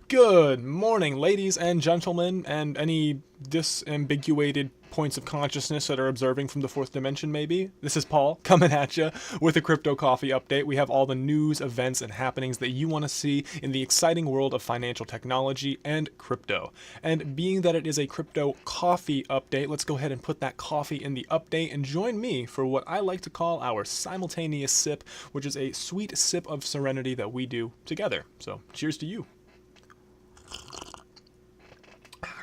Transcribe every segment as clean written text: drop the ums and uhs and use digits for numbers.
Good morning, ladies and gentlemen, and any disambiguated points of consciousness that are observing from the fourth dimension, maybe. This is Paul, coming at you with a Crypto Coffee update. We have all the news, events, and happenings that you want to see in the exciting world of financial technology and crypto. And being that it is a Crypto Coffee update, let's go ahead and put that coffee in the update and join me for what I like to call our simultaneous sip, which is a sweet sip of serenity that we do together. So, cheers to you.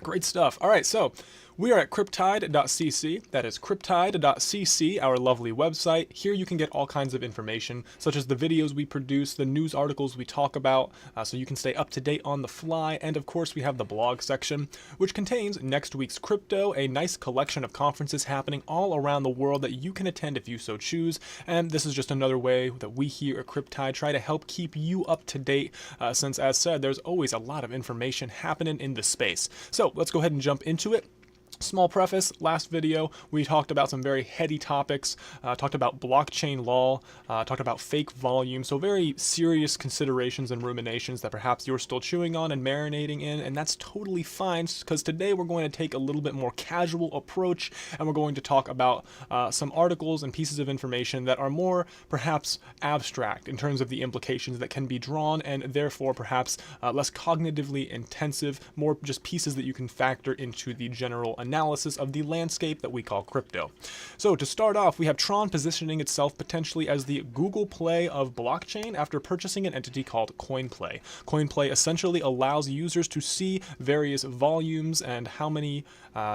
Great stuff. All right, so we are at cryptide.cc. That is cryptide.cc, our lovely website. Here you can get all kinds of information, such as the videos we produce, the news articles we talk about, so you can stay up to date on the fly. And of course, we have the blog section, which contains next week's crypto, a nice collection of conferences happening all around the world that you can attend if you so choose. And this is just another way that we here at Cryptide try to help keep you up to date, since, as said, there's always a lot of information happening in the space. So let's go ahead and jump into it. Small preface, last video we talked about some very heady topics, talked about blockchain law, talked about fake volume, so very serious considerations and ruminations that perhaps you're still chewing on and marinating in, and that's totally fine, because today we're going to take a little bit more casual approach, and we're going to talk about some articles and pieces of information that are more perhaps abstract in terms of the implications that can be drawn, and therefore perhaps less cognitively intensive, more just pieces that you can factor into the general analysis of the landscape that we call crypto. So to start off, we have Tron positioning itself potentially as the Google Play of blockchain after purchasing an entity called CoinPlay. CoinPlay essentially allows users to see various volumes and how many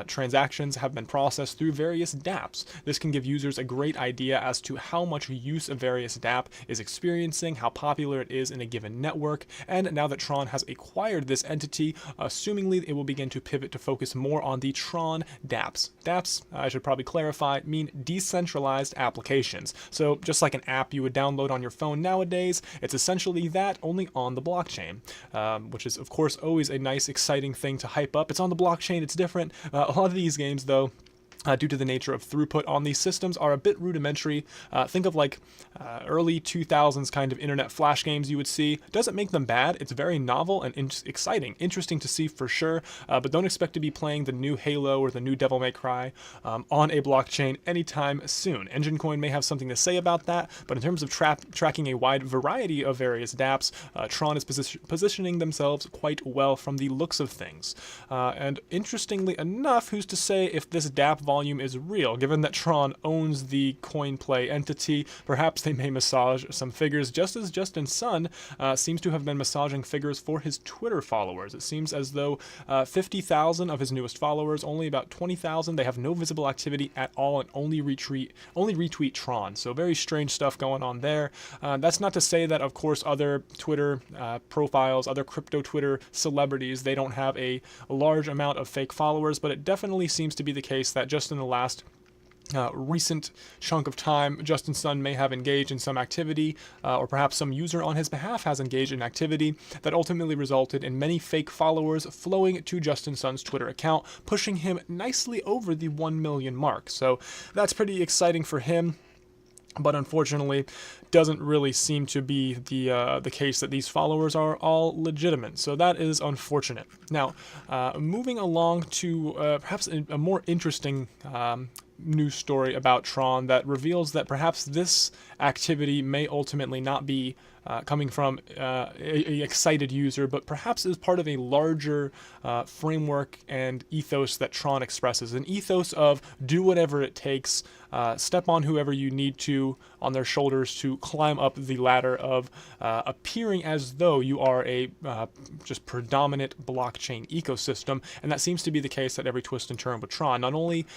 transactions have been processed through various dApps. This can give users a great idea as to how much use a various dApp is experiencing, how popular it is in a given network, and now that Tron has acquired this entity, assumingly it will begin to pivot to focus more on the Tron dApps. dApps, I should probably clarify, mean decentralized applications. So just like an app you would download on your phone nowadays, it's essentially that, only on the blockchain, which is of course always a nice, exciting thing to hype up. It's on the blockchain, it's different. A lot of these games, though, due to the nature of throughput on these systems, are a bit rudimentary. Think of like early 2000s kind of internet flash games you would see. Doesn't make them bad. It's very novel and exciting, interesting to see for sure, but don't expect to be playing the new Halo or the new Devil May Cry on a blockchain anytime soon. Coin may have something to say about that, but in terms of tracking a wide variety of various dApps, Tron is positioning themselves quite well from the looks of things. And interestingly enough, who's to say if this dApp volume is real? Given that Tron owns the CoinPlay entity, perhaps they may massage some figures, just as Justin Sun seems to have been massaging figures for his Twitter followers. It seems as though 50,000 of his newest followers, only about 20,000, they have no visible activity at all and only retweet Tron. So very strange stuff going on there. That's not to say that, of course, other Twitter profiles, other crypto Twitter celebrities, they don't have a large amount of fake followers, but it definitely seems to be the case that just in the last recent chunk of time, Justin Sun may have engaged in some activity, or perhaps some user on his behalf has engaged in activity that ultimately resulted in many fake followers flowing to Justin Sun's Twitter account, pushing him nicely over the 1 million mark. So that's pretty exciting for him, but unfortunately doesn't really seem to be the case that these followers are all legitimate. So that is unfortunate. Now, moving along to perhaps a more interesting news story about Tron that reveals that perhaps this activity may ultimately not be coming from a excited user, but perhaps is part of a larger framework and ethos that Tron expresses. An ethos of do whatever it takes, step on whoever you need to on their shoulders to climb up the ladder of appearing as though you are a just predominant blockchain ecosystem. And that seems to be the case at every twist and turn with Tron. Not only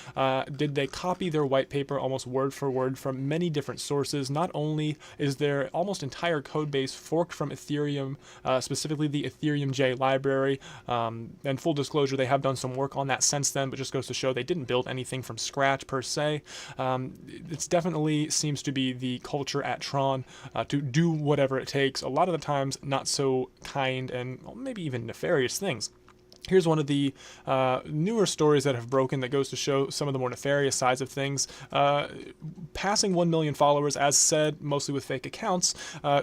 did they copy their white paper almost word for word from many different sources, not only is their almost entire code base forked from Ethereum, specifically the Ethereum J library, and full disclosure, they have done some work on that since then, but just goes to show they didn't build anything from scratch per se. It definitely seems to be the culture at Tron to do whatever it takes, a lot of the times not so kind and maybe even nefarious things. Here's one of the newer stories that have broken that goes to show some of the more nefarious sides of things. Passing 1 million followers, as said, mostly with fake accounts,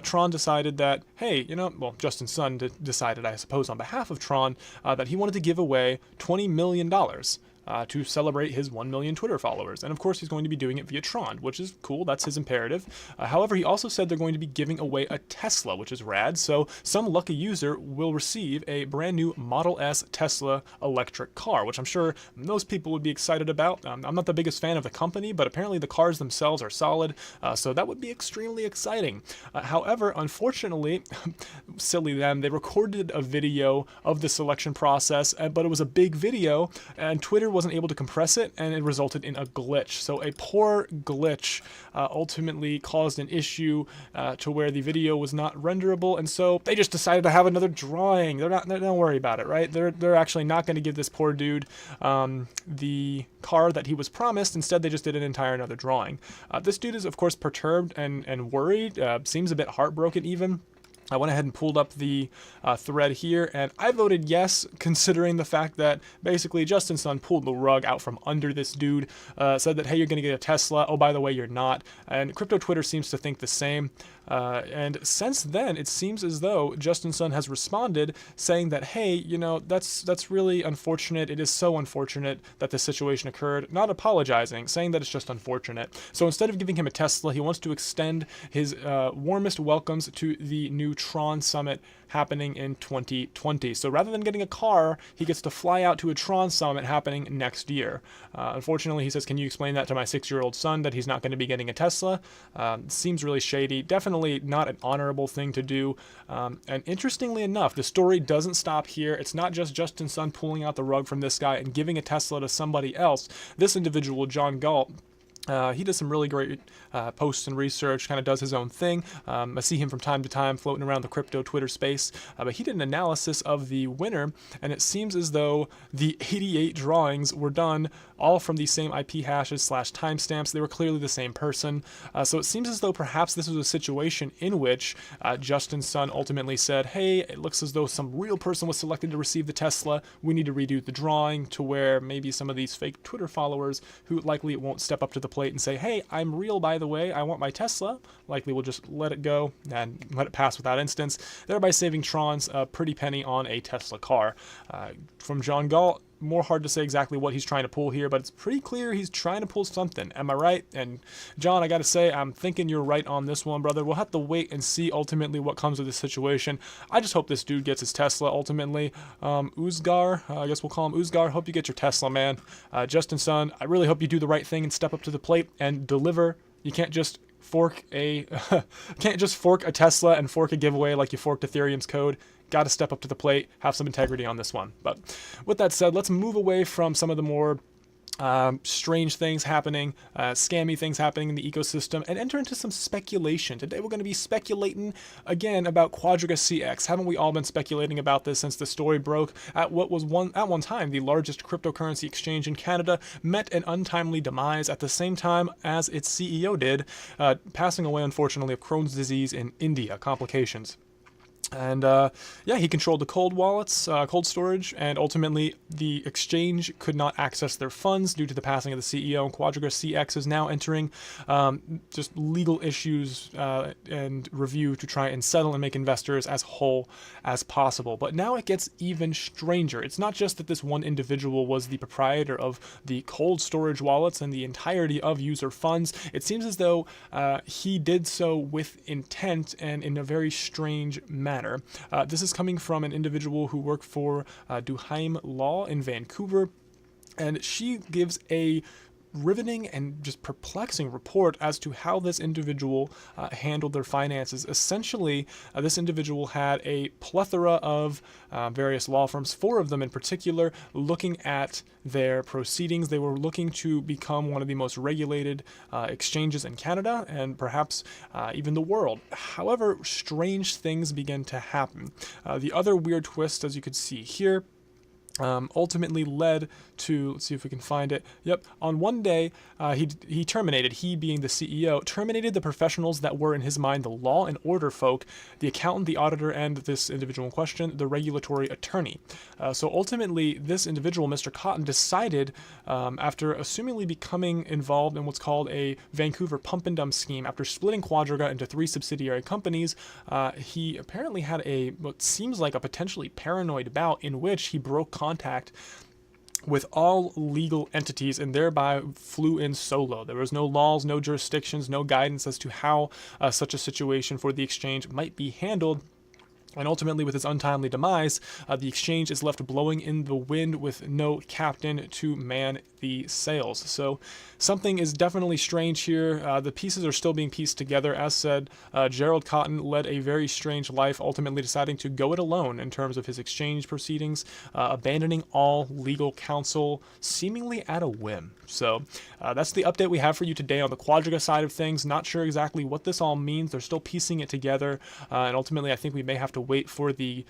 Tron decided that, hey, well, Justin Sun decided, I suppose, on behalf of Tron, that he wanted to give away $20 million. To celebrate his 1 million Twitter followers. And of course, he's going to be doing it via Tron, which is cool. That's his imperative. However, he also said they're going to be giving away a Tesla, which is rad. So some lucky user will receive a brand new Model S Tesla electric car, which I'm sure most people would be excited about. I'm not the biggest fan of the company, but apparently the cars themselves are solid. So that would be extremely exciting. However, unfortunately, silly them, they recorded a video of the selection process, but it was a big video, and Twitter wasn't able to compress it, and it resulted in a glitch. So a poor glitch ultimately caused an issue to where the video was not renderable, and so they just decided to have another drawing. Don't worry about it, right? They're actually not going to give this poor dude the car that he was promised. Instead, they just did an entire another drawing. This dude is, of course, perturbed and worried. Seems a bit heartbroken even. I went ahead and pulled up the thread here, and I voted yes, considering the fact that basically Justin Sun pulled the rug out from under this dude, said that, hey, you're going to get a Tesla. Oh, by the way, you're not. And crypto Twitter seems to think the same. And since then, it seems as though Justin Sun has responded saying that, hey, that's really unfortunate. It is so unfortunate that this situation occurred. Not apologizing, saying that it's just unfortunate. So instead of giving him a Tesla, he wants to extend his warmest welcomes to the new Tron Summit happening in 2020. So rather than getting a car, he gets to fly out to a Tron Summit happening next year. Unfortunately, he says, can you explain that to my 6-year-old son that he's not going to be getting a Tesla? Seems really shady. Definitely not an honorable thing to do. And interestingly enough, the story doesn't stop here. It's not just Justin Sun pulling out the rug from this guy and giving a Tesla to somebody else. This individual, John Galt, he does some really great posts and research, kind of does his own thing. I see him from time to time floating around the crypto Twitter space, but he did an analysis of the winner, and it seems as though the 88 drawings were done all from the same IP hashes / timestamps. They were clearly the same person. So it seems as though perhaps this was a situation in which Justin Sun ultimately said, hey, it looks as though some real person was selected to receive the Tesla. We need to redo the drawing to where maybe some of these fake Twitter followers who likely won't step up to the plate and say, hey, I'm real, by the way, I want my Tesla, likely will just let it go and let it pass without instance, thereby saving Tron's pretty penny on a Tesla car. From John Galt, more hard to say exactly what he's trying to pull here, but it's pretty clear he's trying to pull something. Am I right? And John, I gotta say, I'm thinking you're right on this one, brother. We'll have to wait and see ultimately what comes of this situation. I just hope this dude gets his Tesla ultimately. Uzgar, I guess we'll call him Uzgar. Hope you get your Tesla, man. Justin Sun, I really hope you do the right thing and step up to the plate and deliver. You can't just fork a Tesla and fork a giveaway like you forked Ethereum's code. Got to step up to the plate, have some integrity on this one. But with that said, let's move away from some of the more strange things happening, scammy things happening in the ecosystem, and enter into some speculation. Today we're going to be speculating again about Quadriga CX. Haven't we all been speculating about this since the story broke? At what was at one time the largest cryptocurrency exchange in Canada met an untimely demise at the same time as its CEO did, passing away unfortunately of Crohn's disease in India, complications. And yeah, he controlled the cold wallets, cold storage, and ultimately the exchange could not access their funds due to the passing of the CEO. And Quadriga CX is now entering just legal issues and review to try and settle and make investors as whole as possible. But now it gets even stranger. It's not just that this one individual was the proprietor of the cold storage wallets and the entirety of user funds. It seems as though he did so with intent and in a very strange manner. This is coming from an individual who worked for Duheim Law in Vancouver, and she gives a riveting and just perplexing report as to how this individual handled their finances. Essentially, this individual had a plethora of various law firms, 4 of them in particular, looking at their proceedings. They were looking to become one of the most regulated exchanges in Canada and perhaps even the world. However, strange things began to happen. The other weird twist, as you could see here, ultimately led to, let's see if we can find it. Yep, on one day, he terminated, he being the CEO, terminated the professionals that were in his mind the law and order folk, the accountant, the auditor, and this individual in question, the regulatory attorney. So ultimately, this individual, Mr. Cotton, decided, after assumingly becoming involved in what's called a Vancouver pump and dump scheme, after splitting Quadriga into 3 subsidiary companies, he apparently had what seems like a potentially paranoid bout in which he broke contact with all legal entities and thereby flew in solo. There was no laws, no jurisdictions, no guidance as to how such a situation for the exchange might be handled. And ultimately, with its untimely demise, the exchange is left blowing in the wind with no captain to man the sails. So something is definitely strange here. The pieces are still being pieced together. As said, Gerald Cotton led a very strange life, ultimately deciding to go it alone in terms of his exchange proceedings, abandoning all legal counsel, seemingly at a whim. So that's the update we have for you today on the Quadriga side of things. Not sure exactly what this all means. They're still piecing it together. And ultimately, I think we may have to wait for the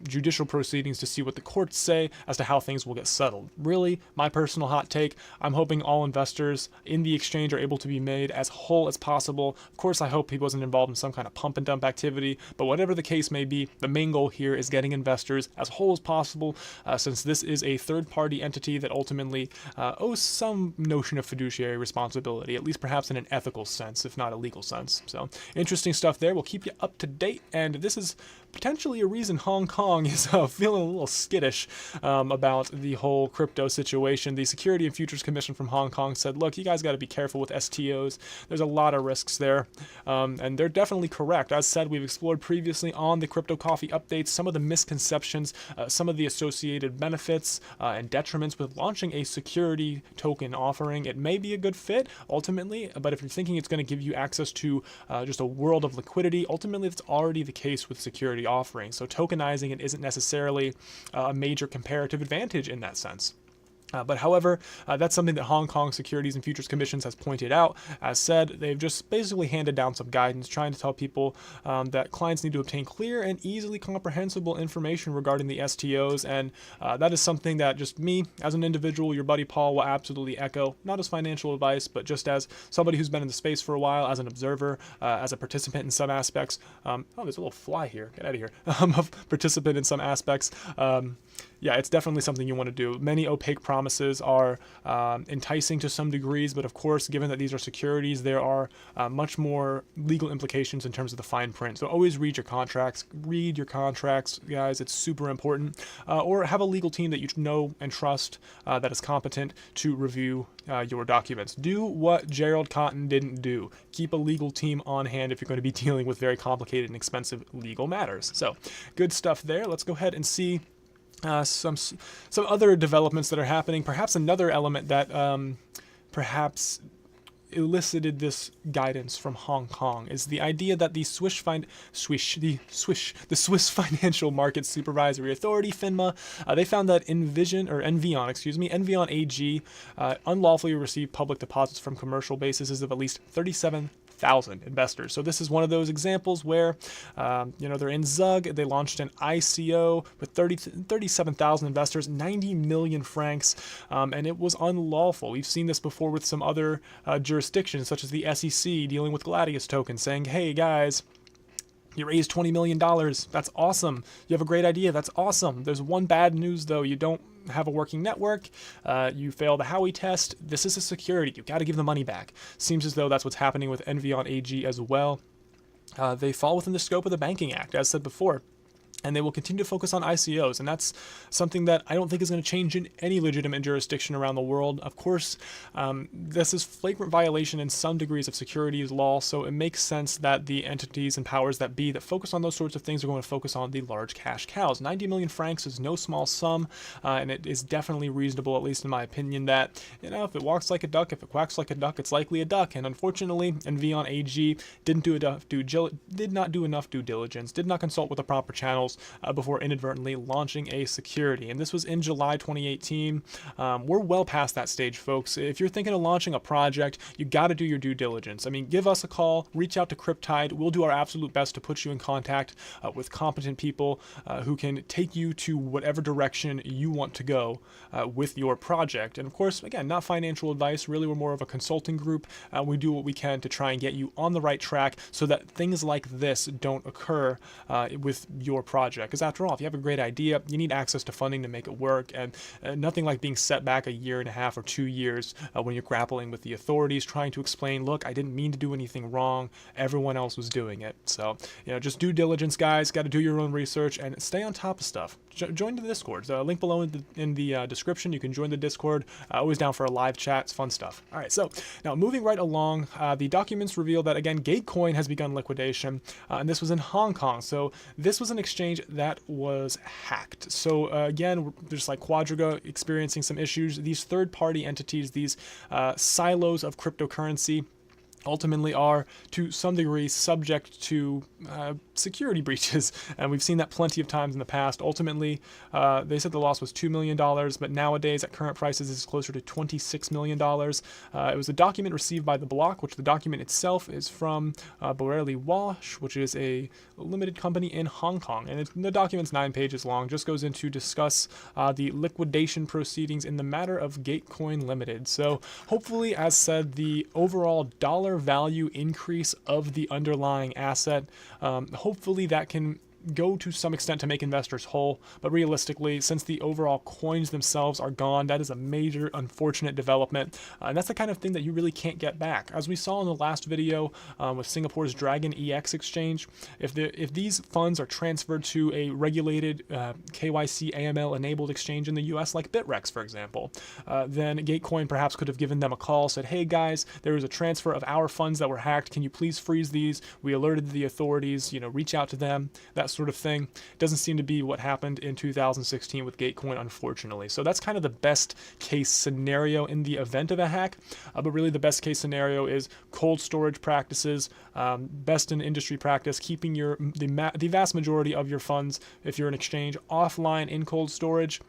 judicial proceedings to see what the courts say as to how things will get settled. Really, my personal hot take, I'm hoping all investors in the exchange are able to be made as whole as possible. Of course, I hope he wasn't involved in some kind of pump and dump activity, but whatever the case may be, the main goal here is getting investors as whole as possible, since this is a third-party entity that ultimately owes some notion of fiduciary responsibility, at least perhaps in an ethical sense, if not a legal sense. So interesting stuff there. We'll keep you up to date, and this is potentially a reason Hong Kong is feeling a little skittish about the whole crypto situation. The Security and Futures Commission from Hong Kong said, look, you guys got to be careful with STOs. There's a lot of risks there, and they're definitely correct. As said, we've explored previously on the Crypto Coffee updates some of the misconceptions, some of the associated benefits and detriments with launching a security token offering. It may be a good fit ultimately, but if you're thinking it's going to give you access to just a world of liquidity, ultimately that's already the case with security offering. So tokenizing it isn't necessarily a major comparative advantage in that sense. But however, that's something that Hong Kong Securities and Futures Commissions has pointed out. As said, they've just basically handed down some guidance trying to tell people that clients need to obtain clear and easily comprehensible information regarding the STOs, and that is something that just me, as an individual, your buddy Paul, will absolutely echo, not as financial advice, but just as somebody who's been in the space for a while, as an observer, as a participant in some aspects. Oh, there's a little fly here. Get out of here. A participant in some aspects. Yeah, it's definitely something you want to do. Many opaque promises are enticing to some degrees, but of course, given that these are securities, there are much more legal implications in terms of the fine print. So always read your contracts. Read your contracts, guys. It's super important. Or have a legal team that you know and trust that is competent to review your documents. Do what Gerald Cotton didn't do. Keep a legal team on hand if you're going to be dealing with very complicated and expensive legal matters. So good stuff there. Let's go ahead and see some other developments that are happening. Perhaps another element that perhaps elicited this guidance from Hong Kong is the idea that the Swiss Financial Market Supervisory Authority, FINMA, they found that Envion AG unlawfully received public deposits from commercial bases of at least 37,000 investors. So this is one of those examples where, they're in Zug, they launched an ICO with 37,000 investors, 90 million francs, and it was unlawful. We've seen this before with some other jurisdictions, such as the SEC dealing with Gladius tokens, saying, hey guys, you raised $20 million. That's awesome. You have a great idea. That's awesome. There's one bad news, though. You don't have a working network. You fail the Howey test. This is a security. You've got to give the money back. Seems as though that's what's happening with Envion AG as well. They fall within the scope of the Banking Act, as said before. And they will continue to focus on ICOs, and that's something that I don't think is going to change in any legitimate jurisdiction around the world. Of course, this is flagrant violation in some degrees of securities law, so it makes sense that the entities and powers that be that focus on those sorts of things are going to focus on the large cash cows. 90 million francs is no small sum, and it is definitely reasonable, at least in my opinion, that, if it walks like a duck, if it quacks like a duck, it's likely a duck. And unfortunately, Envion AG did not do enough due diligence, did not consult with the proper channels, else before inadvertently launching a security. And this was in July 2018. We're well past that stage, folks. If you're thinking of launching a project, you got to do your due diligence. I mean, give us a call, reach out to Cryptide. We'll do our absolute best to put you in contact with competent people who can take you to whatever direction you want to go with your project. And of course, again, not financial advice. Really, we're more of a consulting group. We do what we can to try and get you on the right track so that things like this don't occur with your project. Because after all, if you have a great idea, you need access to funding to make it work. And nothing like being set back a year and a half or 2 years when you're grappling with the authorities, trying to explain, look, I didn't mean to do anything wrong. Everyone else was doing it. So, just due diligence, guys. Got to do your own research and stay on top of stuff. Join the Discord. Link below in the description. You can join the Discord. Always down for a live chat. It's fun stuff. All right, so now moving right along, the documents reveal that, again, Gatecoin has begun liquidation, and this was in Hong Kong. So this was an exchange that was hacked. So again, just like Quadriga experiencing some issues, these third-party entities, these silos of cryptocurrency, ultimately are to some degree subject to security breaches, and we've seen that plenty of times in the past. Ultimately, they said the loss was $2 million, but nowadays at current prices is closer to $26 million. It was a document received by the block, which the document itself is from Borelli Wash, which is a limited company in Hong Kong, and the document's 9 pages long. Just goes into discuss the liquidation proceedings in the matter of Gatecoin Limited. So hopefully, as said, the overall dollar value increase of the underlying asset, hopefully that can go to some extent to make investors whole, but realistically, since the overall coins themselves are gone, that is a major unfortunate development, and that's the kind of thing that you really can't get back. As we saw in the last video with Singapore's Dragon EX exchange, if these funds are transferred to a regulated KYC AML enabled exchange in the US like Bitrex, for example, then Gatecoin perhaps could have given them a call, said, hey guys, there was a transfer of our funds that were hacked, can you please freeze these? We alerted the authorities, reach out to them, that sort of thing. Doesn't seem to be what happened in 2016 with Gatecoin, unfortunately. So that's kind of the best case scenario in the event of a hack, but really the best case scenario is cold storage practices, best in industry practice, keeping the vast majority of your funds, if you're an exchange, offline in cold storage.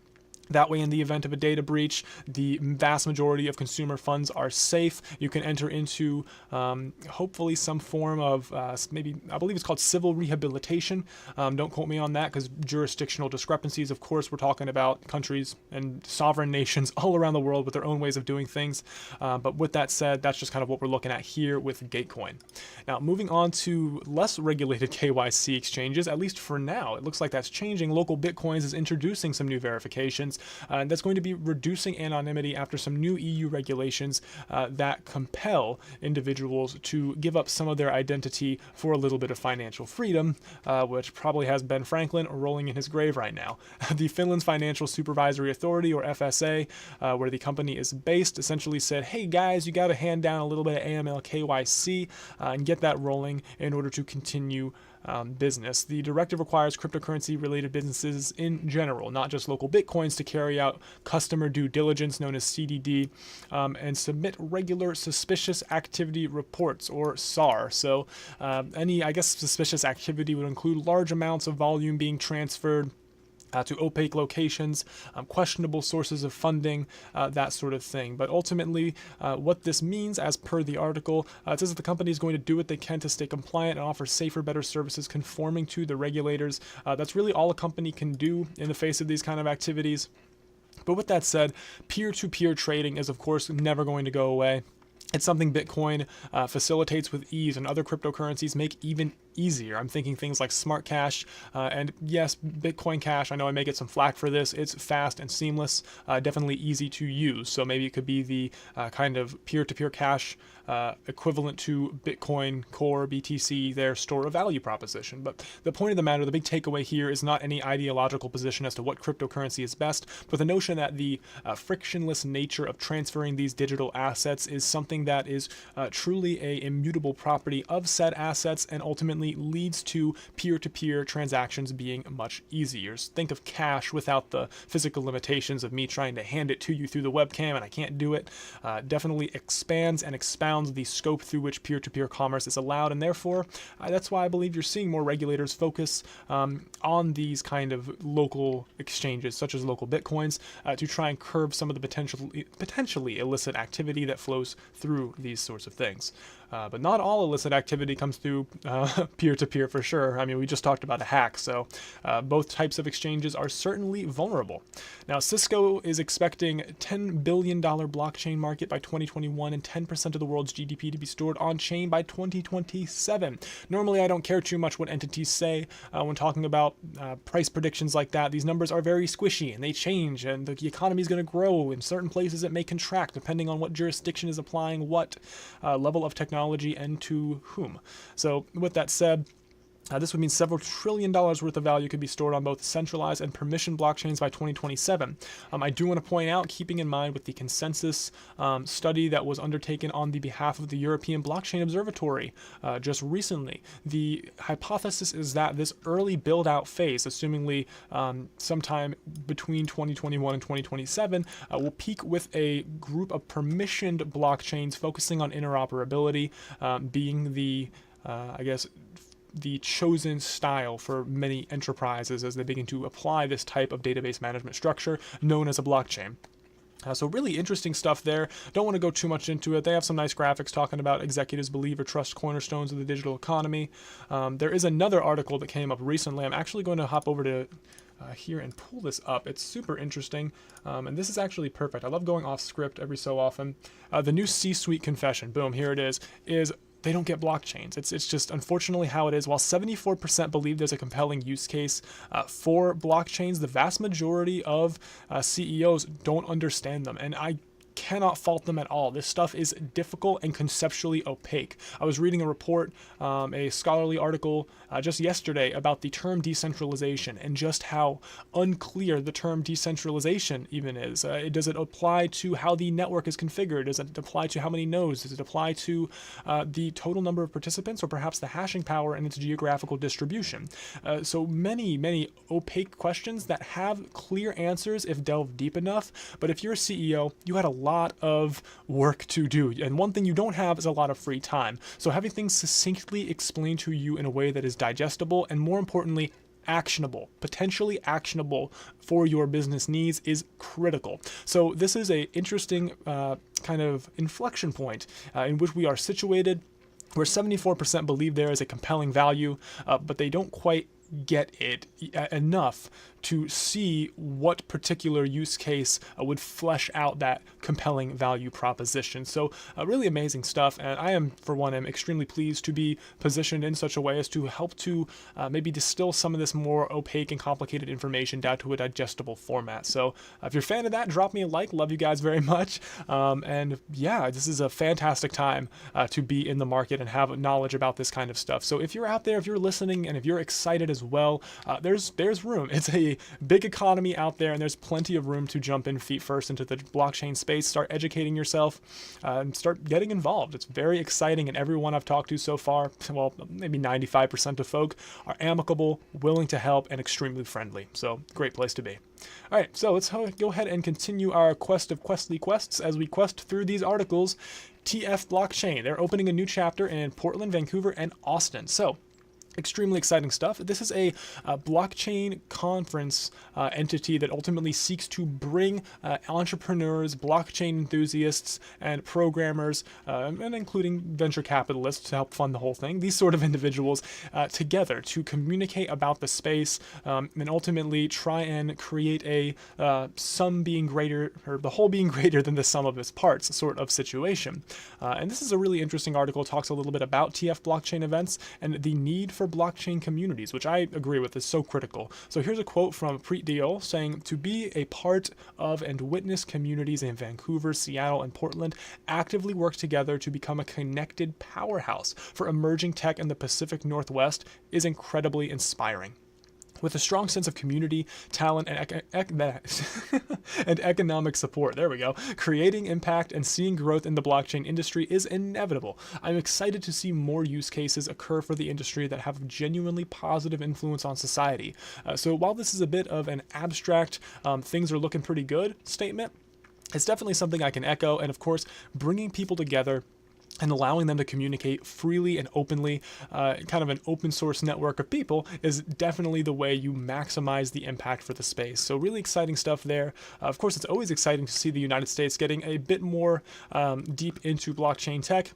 That way, in the event of a data breach, the vast majority of consumer funds are safe. You can enter into hopefully some form of maybe, I believe it's called civil rehabilitation. Don't quote me on that because jurisdictional discrepancies. Of course, we're talking about countries and sovereign nations all around the world with their own ways of doing things. But with that said, that's just kind of what we're looking at here with Gatecoin. Now, moving on to less regulated KYC exchanges, at least for now, it looks like that's changing. LocalBitcoins is introducing some new verifications. And that's going to be reducing anonymity after some new EU regulations that compel individuals to give up some of their identity for a little bit of financial freedom, which probably has Ben Franklin rolling in his grave right now. The Finland's Financial Supervisory Authority, or FSA, where the company is based, essentially said, hey guys, you got to hand down a little bit of AML KYC and get that rolling in order to continue business. The directive requires cryptocurrency-related businesses in general, not just LocalBitcoins, to carry out customer due diligence, known as CDD, and submit regular suspicious activity reports, or SAR. So any, suspicious activity would include large amounts of volume being transferred to opaque locations, questionable sources of funding, that sort of thing. But ultimately, what this means, as per the article, it says that the company is going to do what they can to stay compliant and offer safer, better services conforming to the regulators. That's really all a company can do in the face of these kind of activities. But with that said, peer-to-peer trading is, of course, never going to go away. It's something Bitcoin facilitates with ease, and other cryptocurrencies make even easier. I'm thinking things like Smart Cash, and yes, Bitcoin Cash, I know I may get some flack for this. It's fast and seamless, definitely easy to use. So maybe it could be the kind of peer-to-peer cash equivalent to Bitcoin Core, BTC, their store of value proposition. But the point of the matter, the big takeaway here is not any ideological position as to what cryptocurrency is best, but the notion that the frictionless nature of transferring these digital assets is something that is truly a immutable property of said assets, and ultimately ultimately leads to peer-to-peer transactions being much easier. Think of cash without the physical limitations of me trying to hand it to you through the webcam and I can't do it. Definitely expands and expounds the scope through which peer-to-peer commerce is allowed, and therefore that's why I believe you're seeing more regulators focus on these kind of local exchanges such as LocalBitcoins to try and curb some of the potentially illicit activity that flows through these sorts of things. But not all illicit activity comes through peer-to-peer for sure. I mean, we just talked about a hack, so both types of exchanges are certainly vulnerable. Now, Cisco is expecting $10 billion blockchain market by 2021 and 10% of the world's GDP to be stored on-chain by 2027. Normally, I don't care too much what entities say when talking about price predictions like that. These numbers are very squishy and they change, and the economy is going to grow. In certain places, it may contract depending on what jurisdiction is applying what level of technology and to whom. So with that said, this would mean several $1 trillion worth of value could be stored on both centralized and permission blockchains by 2027. I do want to point out, keeping in mind with the consensus study that was undertaken on the behalf of the European Blockchain Observatory just recently, the hypothesis is that this early build-out phase, assumingly sometime between 2021 and 2027, will peak with a group of permissioned blockchains focusing on interoperability being the, I guess, the chosen style for many enterprises as they begin to apply this type of database management structure known as a blockchain. So really interesting stuff there. Don't want to go too much into it. They have some nice graphics talking about executives believe or trust cornerstones of the digital economy. There is another article that came up recently. I'm actually going to hop over to here and pull this up. It's super interesting, and this is actually perfect. I love going off script every so often. The new C-suite confession, boom, here it is they don't get blockchains. It's just unfortunately how it is. While 74% believe there's a compelling use case for blockchains, the vast majority of CEOs don't understand them. And I cannot fault them at all. This stuff is difficult and conceptually opaque. I was reading a report, a scholarly article just yesterday about the term decentralization and just how unclear the term decentralization even is. Does it apply to how the network is configured? Does it apply to how many nodes? Does it apply to the total number of participants, or perhaps the hashing power and its geographical distribution? So many opaque questions that have clear answers if delved deep enough. But if you're a CEO, you had a lot of work to do, and one thing you don't have is a lot of free time. So having things succinctly explained to you in a way that is digestible and, more importantly, actionable, potentially actionable for your business needs is critical. So this is a interesting kind of inflection point in which we are situated, where 74% believe there is a compelling value, but they don't quite get it enough to see what particular use case would flesh out that compelling value proposition. So really amazing stuff, and I am, for one, am extremely pleased to be positioned in such a way as to help to maybe distill some of this more opaque and complicated information down to a digestible format. So if you're a fan of that, drop me a like. Love you guys very much. And yeah, this is a fantastic time to be in the market and have knowledge about this kind of stuff. So if you're out there, if you're listening, and if you're excited as well, there's room. It's a big economy out there, and there's plenty of room to jump in feet first into the blockchain space, start educating yourself, and start getting involved. It's very exciting, and everyone I've talked to so far, well, maybe 95% of folk, are amicable, willing to help, and extremely friendly. So great place to be. All right, so let's go ahead and continue our quest of questly quests as we quest through these articles. TF Blockchain, they're opening a new chapter in Portland, Vancouver, and Austin. So extremely exciting stuff. This is a blockchain conference entity that ultimately seeks to bring entrepreneurs, blockchain enthusiasts, and programmers, and including venture capitalists to help fund the whole thing, these sort of individuals together to communicate about the space and ultimately try and create a sum being greater, or the whole being greater than the sum of its parts sort of situation. And this is a really interesting article. It talks a little bit about TF blockchain events and the need for blockchain communities, which I agree with is so critical. So here's a quote from Preet Deol saying, "To be a part of and witness communities in Vancouver, Seattle, and Portland actively work together to become a connected powerhouse for emerging tech in the Pacific Northwest is incredibly inspiring." With a strong sense of community, talent, and, and economic support, there we go, creating impact and seeing growth in the blockchain industry is inevitable. I'm excited to see more use cases occur for the industry that have genuinely positive influence on society. So while this is a bit of an abstract, things are looking pretty good statement, it's definitely something I can echo. And of course, bringing people together and allowing them to communicate freely and openly, kind of an open source network of people, is definitely the way you maximize the impact for the space. So really exciting stuff there. Of course, it's always exciting to see the United States getting a bit more deep into blockchain tech.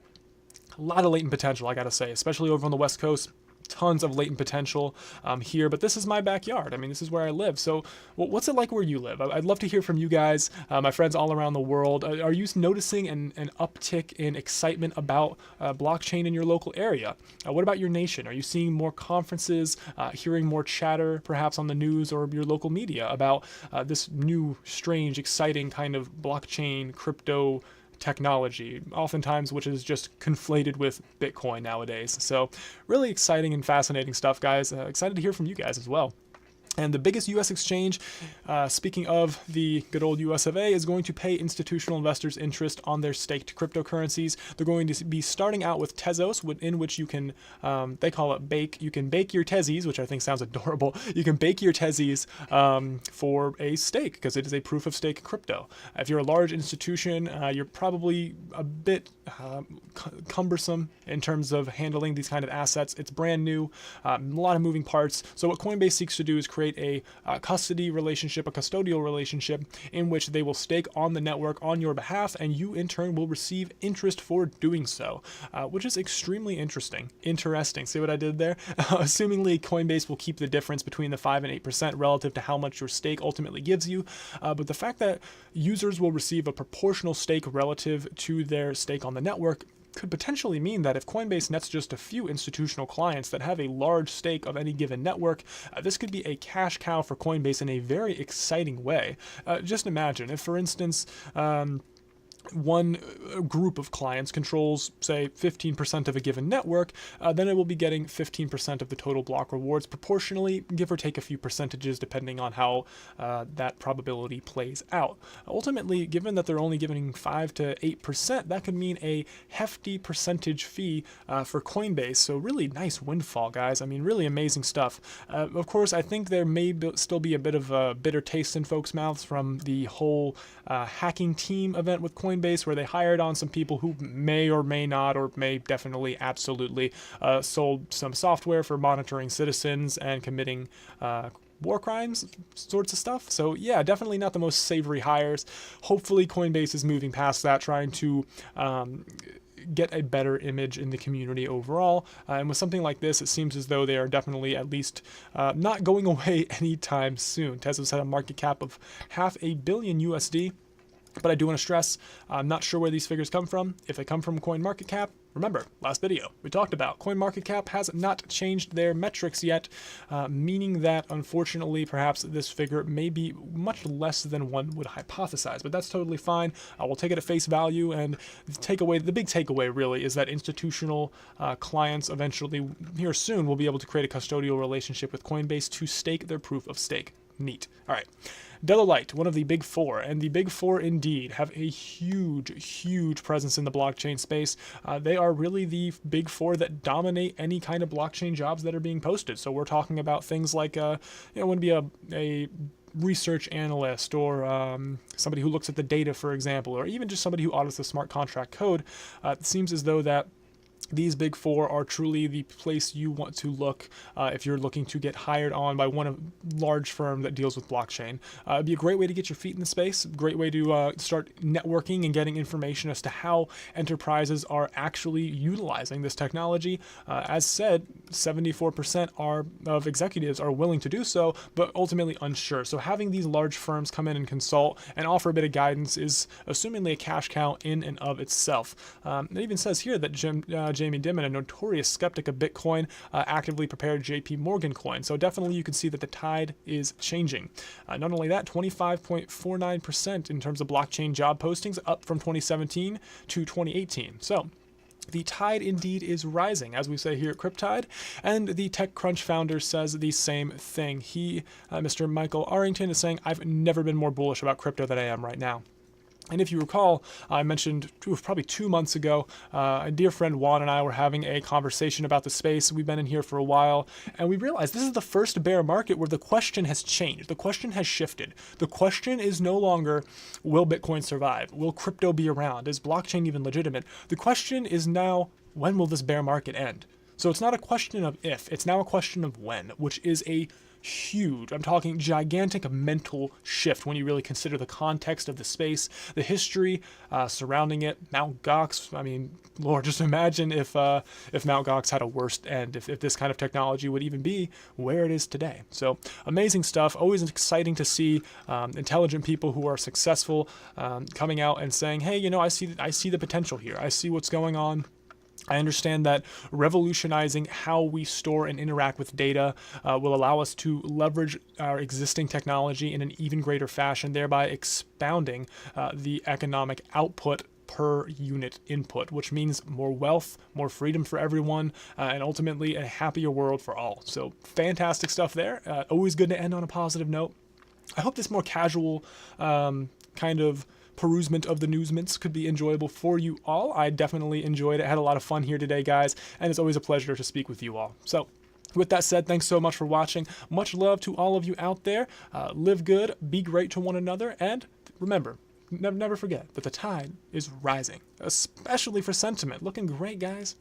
A lot of latent potential, I gotta say, especially over on the West Coast. Tons of latent potential here, but this is my backyard. I mean, this is where I live. So what's it like where you live? I'd love to hear from you guys, my friends all around the world. Are you noticing an uptick in excitement about blockchain in your local area? What about your nation? Are you seeing more conferences, hearing more chatter perhaps on the news or your local media about this new, strange, exciting kind of blockchain, crypto technology, oftentimes which is just conflated with Bitcoin nowadays? So really exciting and fascinating stuff, guys. Excited to hear from you guys as well. And the biggest U.S. exchange, speaking of the good old U.S. of A., is going to pay institutional investors interest on their staked cryptocurrencies. They're going to be starting out with Tezos, in which you can, they call it bake. You can bake your Tezzies, which I think sounds adorable. You can bake your Tezzies for a stake, because it is a proof of stake crypto. If you're a large institution, you're probably a bit cumbersome in terms of handling these kind of assets. It's brand new, a lot of moving parts. So what Coinbase seeks to do is create a custody relationship, a custodial relationship, in which they will stake on the network on your behalf, and you in turn will receive interest for doing so, which is extremely interesting. See what I did there? Assumingly, Coinbase will keep the difference between the 5 and 8% relative to how much your stake ultimately gives you, but the fact that users will receive a proportional stake relative to their stake on the network could potentially mean that if Coinbase nets just a few institutional clients that have a large stake of any given network, this could be a cash cow for Coinbase in a very exciting way. Just imagine if, for instance, one group of clients controls, say, 15% of a given network, then it will be getting 15% of the total block rewards proportionally, give or take a few percentages depending on how that probability plays out. Ultimately, given that they're only giving 5 to 8%, that could mean a hefty percentage fee for Coinbase. So really nice windfall, guys. I mean, really amazing stuff. Of course, I think there may still be a bit of a bitter taste in folks' mouths from the whole hacking team event with Coinbase, where they hired on some people who may or may not, or may definitely absolutely sold some software for monitoring citizens and committing war crimes sorts of stuff. So yeah, definitely not the most savory hires. Hopefully Coinbase is moving past that, trying to get a better image in the community overall. And with something like this, it seems as though they are definitely at least not going away anytime soon. Tezos had a market cap of $500 million USD. But I do want to stress, I'm not sure where these figures come from. If they come from CoinMarketCap, remember, last video we talked about CoinMarketCap has not changed their metrics yet, meaning that unfortunately perhaps this figure may be much less than one would hypothesize, but that's totally fine. We'll take it at face value, and the big takeaway really is that institutional clients eventually, here soon, will be able to create a custodial relationship with Coinbase to stake their proof of stake. Neat. All right. Light, one of the big four, and the big four indeed have a huge presence in the blockchain space. They are really the big four that dominate any kind of blockchain jobs that are being posted. So we're talking about things like, wouldn't be a research analyst, or somebody who looks at the data, for example, or even just somebody who audits the smart contract code. It seems as though that these big four are truly the place you want to look if you're looking to get hired on by one large firm that deals with blockchain. It'd be a great way to get your feet in the space, great way to start networking and getting information as to how enterprises are actually utilizing this technology. As said, 74% of executives are willing to do so, but ultimately unsure. So having these large firms come in and consult and offer a bit of guidance is assumingly a cash cow in and of itself. It even says here that Jamie Dimon, a notorious skeptic of Bitcoin, actively prepared JP Morgan coin. So definitely you can see that the tide is changing. Not only that, 25.49% in terms of blockchain job postings, up from 2017 to 2018. So the tide indeed is rising, as we say here at Cryptide, and the TechCrunch founder says the same thing. He, Mr. Michael Arrington, is saying, I've never been more bullish about crypto than I am right now. And if you recall, I mentioned probably 2 months ago, a dear friend Juan and I were having a conversation about the space. We've been in here for a while, and we realized this is the first bear market where the question has changed. The question has shifted. The question is no longer, will Bitcoin survive? Will crypto be around? Is blockchain even legitimate? The question is now, when will this bear market end? So it's not a question of if, it's now a question of when, which is a huge, I'm talking gigantic mental shift when you really consider the context of the space, the history surrounding it. Mt. Gox, I mean, Lord, just imagine if Mt. Gox had a worse end, if this kind of technology would even be where it is today. So amazing stuff. Always exciting to see intelligent people who are successful coming out and saying, hey, you know, I see the potential here. I see what's going on. I understand that revolutionizing how we store and interact with data will allow us to leverage our existing technology in an even greater fashion, thereby expounding the economic output per unit input, which means more wealth, more freedom for everyone, and ultimately a happier world for all. So fantastic stuff there. Always good to end on a positive note. I hope this more casual kind of perusement of the newsmints could be enjoyable for you all. I definitely enjoyed it. I had a lot of fun here today, guys, and it's always a pleasure to speak with you all. So with that said, thanks so much for watching. Much love to all of you out there. Live good, be great to one another, and remember, never forget that the tide is rising, especially for sentiment. Looking great, guys.